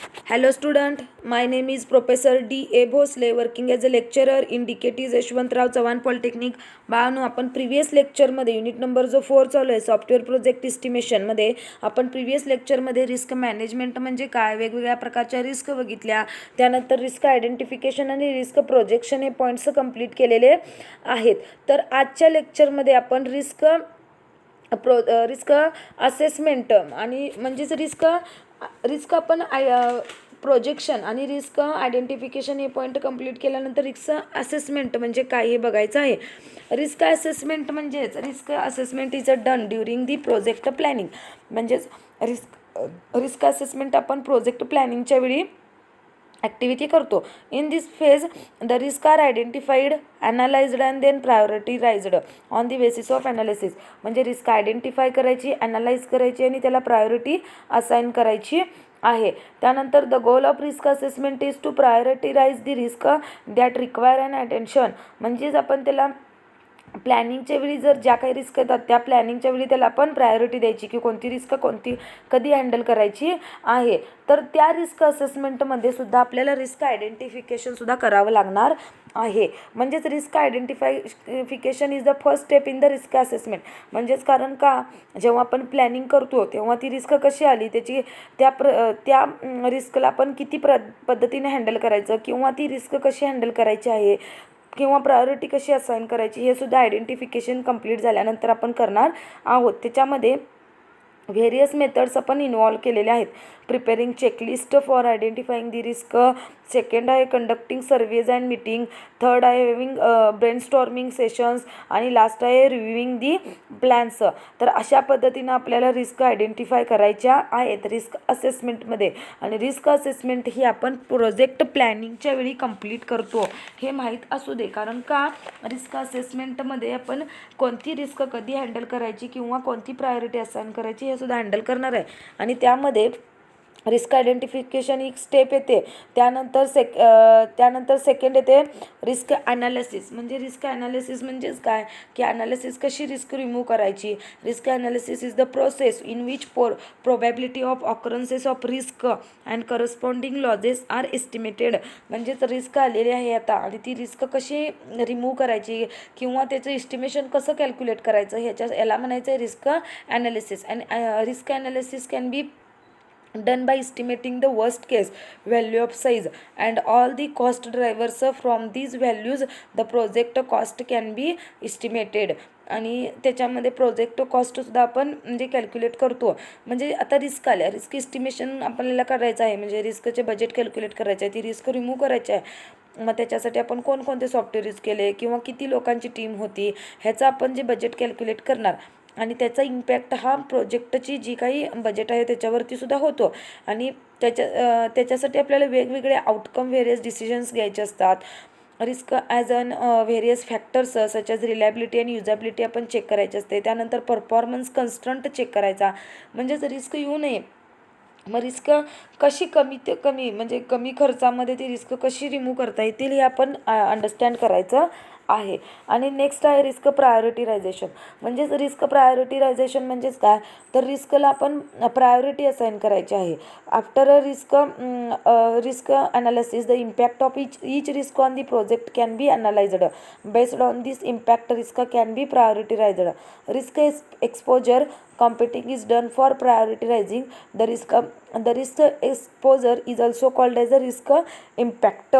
Hello student, my name is Professor D.A. Bhosle working as a lecturer in DKT Yashwantrao Chavan polytechnic. बाळांनो, आपण previous लेक्चरमध्ये unit number जो 4 चालू आहे सॉफ्टवेअर प्रोजेक्ट इस्टिमेशनमध्ये आपण प्रिव्हियस लेक्चरमध्ये रिस्क मॅनेजमेंट म्हणजे काय, वेगवेगळ्या प्रकारच्या रिस्क बघितल्या, त्यानंतर रिस्क आयडेंटिफिकेशन आणि रिस्क प्रोजेक्शन हे पॉईंट्स कंप्लीट केलेले आहेत. तर आजच्या लेक्चरमध्ये आपण रिस्क असेसमेंट आणि म्हणजेच रिस्क आपण प्रोजेक्शन आणि रिस्क आयडेंटिफिकेशन हे पॉईंट कंप्लीट केल्यानंतर रिस्क असेसमेंट म्हणजे काय हे बघायचं आहे. रिस्क असेसमेंट म्हणजेच risk assessment is done during the project planning. म्हणजेच रिस्क असेसमेंट आपण प्रोजेक्ट प्लॅनिंगच्या वेळी ॲक्टिव्हिटी करतो. In this phase the risk are identified, analysed and then prioritised on the basis of analysis. म्हणजे रिस्क आयडेंटिफाय करायची, analyse करायची आणि त्याला प्रायोरिटी असाइन करायची आहे. त्यानंतर the goal of risk assessment is to prioritise the risk that require and attention. म्हणजेच आपण त्याला प्लॅनिंगच्या वेळी जर ज्या काही रिस्क येतात त्या प्लॅनिंगच्या वेळी त्याला आपण प्रायोरिटी द्यायची की कोणती रिस्क कधी हँडल करायची आहे. तर त्या रिस्क असेसमेंटमध्ये सुद्धा आपल्याला रिस्क आयडेंटिफिकेशनसुद्धा करावं लागणार आहे. म्हणजेच risk identification is the first step in the risk assessment. म्हणजेच कारण का जेव्हा आपण प्लॅनिंग करतो तेव्हा ती रिस्क कशी आली, त्याची त्या रिस्कला आपण किती पद्धतीने हँडल करायचं किंवा ती रिस्क कशी हँडल करायची आहे किंवा प्रायोरिटी कशी असाइन करायची हे सुद्धा आयडेंटिफिकेशन कंप्लीट झाल्यानंतर आपण करणार आहोत. त्याच्यामध्ये व्हेरियस मेथड्स आपण इन्व्हॉल्व केलेले आहेत. Preparing checklist for identifying the risk, second आहे conducting surveys and meeting, third आहे हॅव्हिंग ब्रेनस्टॉर्मिंग सेशन्स आणि लास्ट आहे रिव्ह्यूइंग दी प्लॅन्स. तर अशा पद्धतीनं आपल्याला रिस्क आयडेंटिफाय करायच्या आहेत रिस्क असेसमेंटमध्ये. आणि रिस्क असेसमेंट ही आपण प्रोजेक्ट प्लॅनिंगच्या वेळी कंप्लीट करतो हे माहीत असू दे. कारण का रिस्क असेसमेंटमध्ये आपण कोणती रिस्क कधी हँडल करायची किंवा कोणती प्रायोरिटी असाइन करायची हे सुद्धा हँडल करणार आहे. आणि त्यामध्ये रिस्क आयडेंटिफिकेशन एक स्टेप येते. त्यानंतर सेकंड येते रिस्क ॲनालिसिस. म्हणजे रिस्क ॲनालिसिस म्हणजेच काय की ॲनालिसिस कशी रिस्क रिमूव्ह करायची. Risk analysis is the process in which probability of occurrences of risk and corresponding losses are estimated. म्हणजेच रिस्क आलेली आहे आता आणि ती रिस्क कशी रिमूव्ह करायची किंवा त्याचं एस्टिमेशन कसं कॅल्क्युलेट करायचं याला म्हणायचं आहे risk analysis. And risk analysis can be done by estimating the worst case value of size and all the cost drivers. From these values the project cost can be estimated. आणि त्याच्यामध्ये project कॉस्टसुद्धा आपण म्हणजे calculate करतो. म्हणजे आता risk आल्या, risk estimation आपल्याला करायचं आहे. म्हणजे रिस्कचे बजेट कॅल्क्युलेट करायचं आहे, ती रिस्क रिमूव्ह करायची आहे. मग त्याच्यासाठी आपण कोणकोणते सॉफ्टवेअर यूज केले किंवा किती लोकांची टीम होती ह्याचं आपण जे बजेट कॅल्क्युलेट करणार आणि त्याचा इम्पॅक्ट हा प्रोजेक्टची जी काही बजेट आहे त्याच्यावरती सुद्धा होतो. आणि त्याच्यासाठी आपल्याला वेगवेगळे आउटकम व्हेरियस डिसिजन्स घ्यायचे असतात. Risk as an various factors such as reliability आणि युजेबिलिटी आपण चेक करायचे असते. त्यानंतर परफॉर्मन्स कन्स्ट्रंट चेक करायचा. म्हणजेच रिस्क येऊ नये, मग रिस्क कशी कमी म्हणजे कमी खर्चामध्ये ती रिस्क कशी रिमूव्ह करता येतील हे आपण अंडरस्टँड करायचं आहे. आणि नेक्स्ट आहे रिस्क प्रायोरिटीरायझेशन. म्हणजेच रिस्क प्रायोरिटीरायझेशन म्हणजेच काय तर रिस्कला आपण प्रायोरिटी असाइन करायची आहे. After a risk analysis the impact of each risk on the project can be analysed. Based on this impact risk can be prioritised. Risk exposure computing is done for prioritizing the risk. The risk exposure is also called as a risk impact.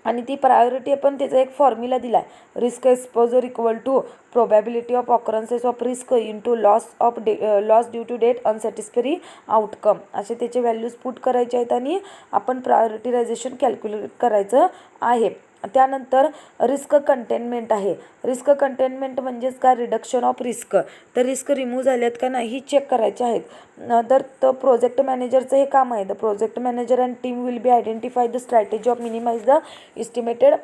आणि ती priority आपण त्याचा एक formula दिला आहे. Risk exposure equal to probability of occurrences of risk into loss due to date unsatisfactory outcome असे त्याचे values put करायचे आहेत आणि आपण प्रायोरिटीरायझेशन कॅल्क्युलेट करायचं आहे. त्यानंतर रिस्क कंटेनमेंट आहे. रिस्क कंटेनमेंट म्हणजेच काय रिडक्शन ऑफ रिस्क. तर रिस्क रिमूव्ह झाल्यात का नाही चेक करायचे आहेत. तर प्रोजेक्ट मॅनेजरचं हे काम आहे. The project manager and team will be identify the strategy of minimize the estimated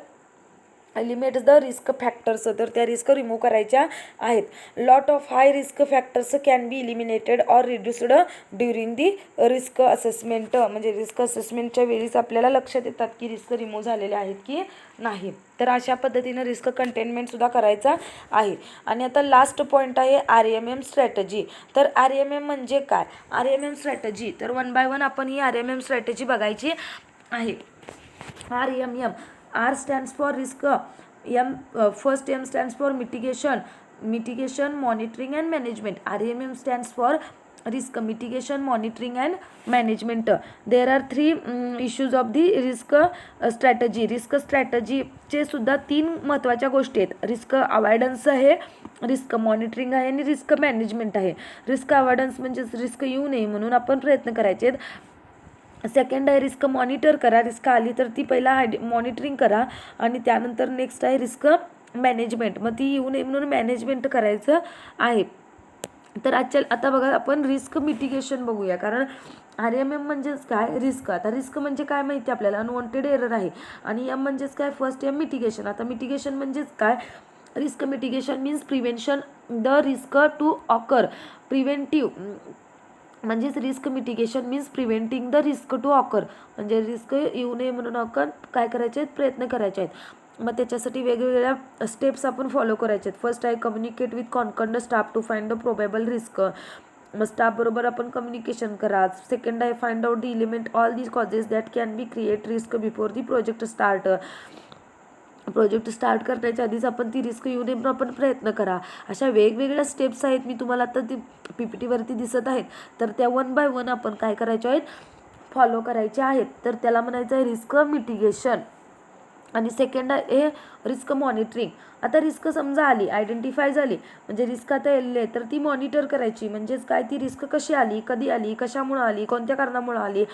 eliminate the risk factors, तर त्या रिस्क रिमूव्ह करायच्या आहेत. Lot of high risk factors can be eliminated or reduced during the risk assessment, म्हणजे risk असेसमेंटच्या वेळीच आपल्याला लक्षात येतात की रिस्क रिमूव्ह झालेले आहेत की नाही. तर अशा पद्धतीनं रिस्क कंटेनमेंटसुद्धा करायचा आहे. आणि आता लास्ट पॉईंट आहे RMM स्ट्रॅटजी. तर RMM म्हणजे काय, RMM स्ट्रॅटजी, तर वन बाय वन आपण ही RMM स्ट्रॅटजी बघायची आहे. RMM, R stands for risk, first M stands for mitigation, monitoring and management. RMM stands for risk mitigation, monitoring and management. There are three issues of the risk strategy. Risk स्ट्रॅटजीचे सुद्धा 3 महत्त्वाच्या गोष्टी आहेत. Risk avoidance आहे, risk monitoring आहे आणि risk management आहे. Risk avoidance म्हणजेच रिस्क येऊ नये म्हणून आपण प्रयत्न करायचे. सेकंड आहे रिस्क मॉनिटर करा, रिस्क आली तर ती पहिला मॉनिटरिंग करा आणि त्यानंतर नेक्स्ट आहे रिस्क मॅनेजमेंट, मग ती येऊ नये म्हणून मॅनेजमेंट करायचं आहे. तर आता बघा आपण रिस्क मिटिगेशन बघूया, कारण RMM म्हणजेच काय, रिस्क. आता रिस्क म्हणजे काय माहिती आपल्याला, अनवॉन्टेड एरर आहे. आणि M म्हणजेच काय, फर्स्ट M मिटिगेशन. आता मिटिगेशन म्हणजेच काय, risk mitigation means prevention the risk to occur. Preventive म्हणजेच risk mitigation means preventing the risk to occur, म्हणजे रिस्क येऊ नये म्हणून आपण काय करायचे आहेत, प्रयत्न करायचे आहेत. मग त्याच्यासाठी वेगवेगळ्या स्टेप्स आपण फॉलो करायचे आहेत. फर्स्ट आहे communicate with concerned staff to find the probable risk, मग स्टाफ बरोबर आपण कम्युनिकेशन करा. सेकंड आहे find out the element all these causes that can be create risk before the project start. Project start करण्याच्या आधीच आपण ती रिस्क येऊ नये म्हणून आपण प्रयत्न करा. अशा वेगवेगळ्या स्टेप्स आहेत, मी तुम्हाला आता ती PPTवरती दिसत आहेत, तर त्या वन बाय वन आपण काय करायच्या आहेत, फॉलो करायच्या आहेत. तर त्याला म्हणायचं आहे रिस्क मिटिगेशन. आणि सेकंड आहे रिस्क मॉनिटरिंग. आता रिस्क समजा आली, आयडेंटिफाय झाली, म्हणजे रिस्क आता येईल तर ती मॉनिटर करायची, म्हणजेच काय, ती रिस्क कशी आली, कधी आली, कशामुळे आली, कोणत्या कारणामुळे आली,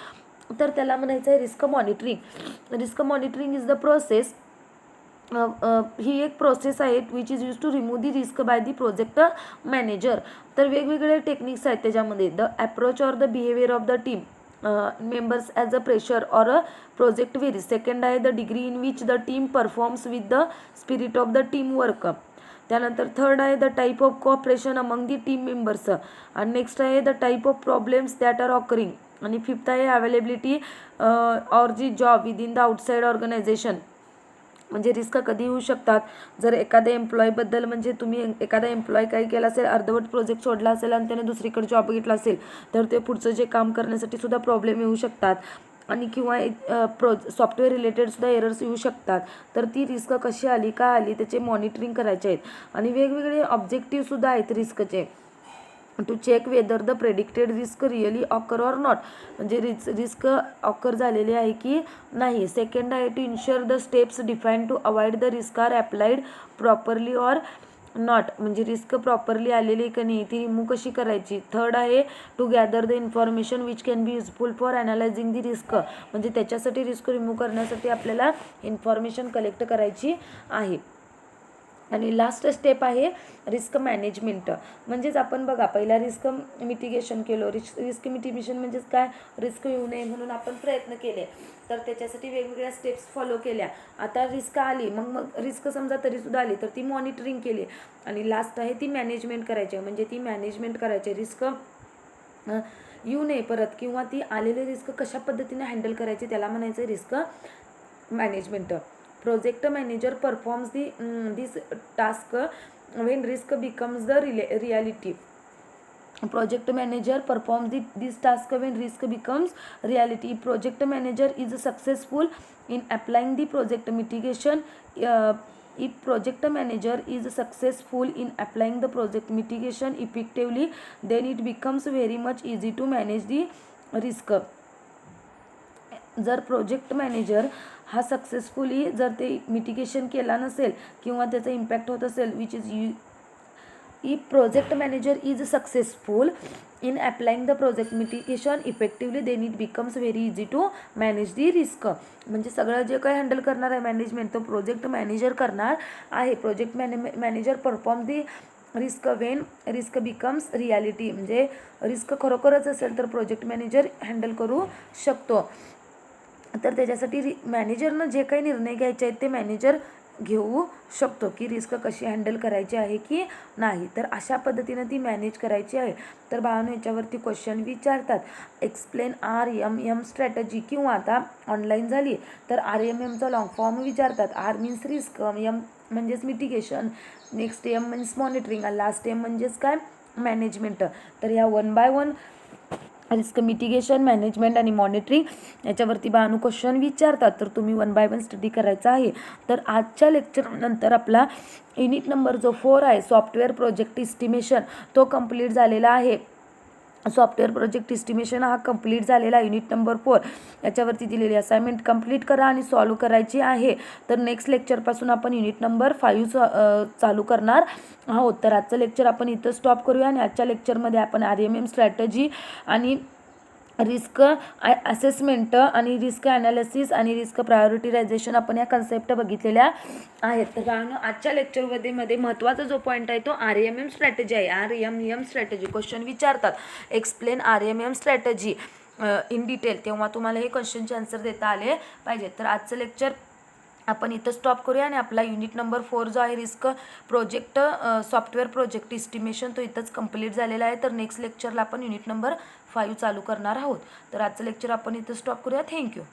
तर त्याला म्हणायचं आहे risk monitoring. Risk monitoring is the process, ही एक प्रोसेस आहे which is use to remove the risk by the project manager. तर वेगवेगळे टेक्निक्स आहेत त्याच्यामध्ये. The approach or the behaviour of the team members as a pressure or a project varies. Second आहे the degree in which the team performs with the spirit of the team work. त्यानंतर third आहे the type of cooperation among the team members. आणि next आहे the type of problems that are occurring. आणि fifth आहे availability or जी job within the outside organization, म्हणजे risk कधी येऊ शकतात. जर एखाद्या एम्प्लॉईबद्दल, म्हणजे तुम्ही एखादा एम्प्लॉय काही केला असेल, अर्धवट प्रोजेक्ट सोडला असेल आणि त्याने दुसरीकडे जॉब घेतला असेल, तर ते पुढचं जे काम करण्यासाठी सुद्धा प्रॉब्लेम येऊ शकतात. आणि किंवा सॉफ्टवेअर रिलेटेड सुद्धा एरर्स येऊ शकतात. तर ती रिस्क कशी आली, का आली, त्याचे मॉनिटरिंग करायचे आहेत. आणि वेगवेगळे ऑब्जेक्टिव्ह सुद्धा आहेत रिस्कचे, to check whether the predicted risk really occur or not, म्हणजे रिस्क ऑकर झालेली आहे की नाही. सेकंड आहे to ensure the steps define to avoid the risk are applied properly or not, म्हणजे रिस्क प्रॉपरली आलेली का नाही ती रिमूव्ह कशी करायची. थर्ड आहे to gather the information which can be useful for analysing the risk, म्हणजे त्याच्यासाठी रिस्क रिमूव्ह करण्यासाठी आपल्याला इन्फॉर्मेशन कलेक्ट करायची आहे. आणि लास्ट स्टेप आहे रिस्क मॅनेजमेंट. म्हणजेच आपण बघा पहिला रिस्क मिटिगेशन केलं. रिस्क मिटिगेशन म्हणजेच काय, रिस्क येऊ नये म्हणून आपण प्रयत्न केले, तर त्याच्यासाठी वेगवेगळ्या स्टेप्स फॉलो केल्या. आता रिस्क आली, मग रिस्क समजा तरीसुद्धा आली तर ती मॉनिटरिंग केली. आणि लास्ट आहे ती मॅनेजमेंट करायची, म्हणजे ती मॅनेजमेंट करायची, रिस्क येऊ नये परत, किंवा ती आलेली रिस्क कशा पद्धतीने हँडल करायची, त्याला म्हणायचं risk management. Project manager performs this task when risk becomes the reality. Project manager performs this task when risk becomes reality. Project manager is successful in applying the project mitigation. If project manager is successful in applying the project mitigation effectively, then it becomes very much easy to manage the risk. जर project manager हा successfully जर ते mitigation केला नसेल किंवा त्याचा impact होत असेल, which is if project manager is successful in applying the project mitigation effectively, then it becomes very easy to manage the risk. म्हणजे सगळं जे काही हँडल करणार आहे मॅनेजमेंट, तो प्रोजेक्ट मॅनेजर करणार आहे. Project manager perform the risk Wien risk becomes reality, म्हणजे रिस्क खरोखरच असेल तर प्रोजेक्ट मॅनेजर हँडल करू शकतो. तर त्याच्यासाठी मॅनेजरनं जे काही निर्णय घ्यायचे आहेत ते मॅनेजर घेऊ शकतो की रिस्क कशी हँडल करायची आहे की नाही. तर अशा पद्धतीनं ती मॅनेज करायची आहे. तर बाळांनो याच्यावरती क्वेश्चन विचारतात, एक्सप्लेन RMM स्ट्रॅटजी, किंवा आता ऑनलाईन झाली तर RMMचा लॉंग फॉर्म विचारतात. R मीन्स रिस्क, M म्हणजेच mitigation, next M means monitoring आणि लास्ट M म्हणजेच काय, मॅनेजमेंट. तर ह्या 1 बाय 1 रिस्क मिटिगेशन, मॅनेजमेंट आणि मॉनिटरिंग याच्यावरती बाळांनो क्वेश्चन विचारतात. तर तुम्ही 1 बाय 1 स्टडी करायचा आहे. तर आजच्या लेक्चरनंतर आपला युनिट नंबर जो 4 आहे सॉफ्टवेअर प्रोजेक्ट इस्टिमेशन तो कंप्लीट झालेला आहे. सॉफ्टवेअर प्रोजेक्ट इस्टिमेशन हा कंप्लीट झालेला युनिट नंबर 4. याच्यावरती दिलेली असाइनमेंट कंप्लीट करा आणि सॉल्व करायची आहे. तर नेक्स्ट लेक्चरपासून आपण युनिट नंबर 5 चालू करणार आहोत. तर आजचं लेक्चर आपण इथं स्टॉप करूया आणि आजच्या लेक्चरमध्ये आपण RMM स्ट्रॅटजी आणि रिस्क असेसमेंट आणि रिस्क ॲनालिसिस आणि रिस्क प्रायोरिटायझेशन आपण या कन्सेप्ट बघितलेल्या आहेत. तर कारण आजच्या लेक्चरमध्ये महत्त्वाचा जो पॉईंट आहे तो RMM स्ट्रॅटेजी आहे. RMM स्ट्रॅटेजी क्वेश्चन विचारतात, explain RMM strategy in detail, तेव्हा तुम्हाला हे क्वेश्चनचे आन्सर देता आले पाहिजे. तर आजचं लेक्चर आपण इथं स्टॉप करूया आणि आपला युनिट नंबर 4 जो आहे risk project software project estimation तो इथंच कंप्लीट झालेला आहे. तर नेक्स्ट लेक्चरला आपण युनिट नंबर 5 चालू करणार आहोत. तर आजचं लेक्चर आपण इथं स्टॉप करूया. थँक्यू.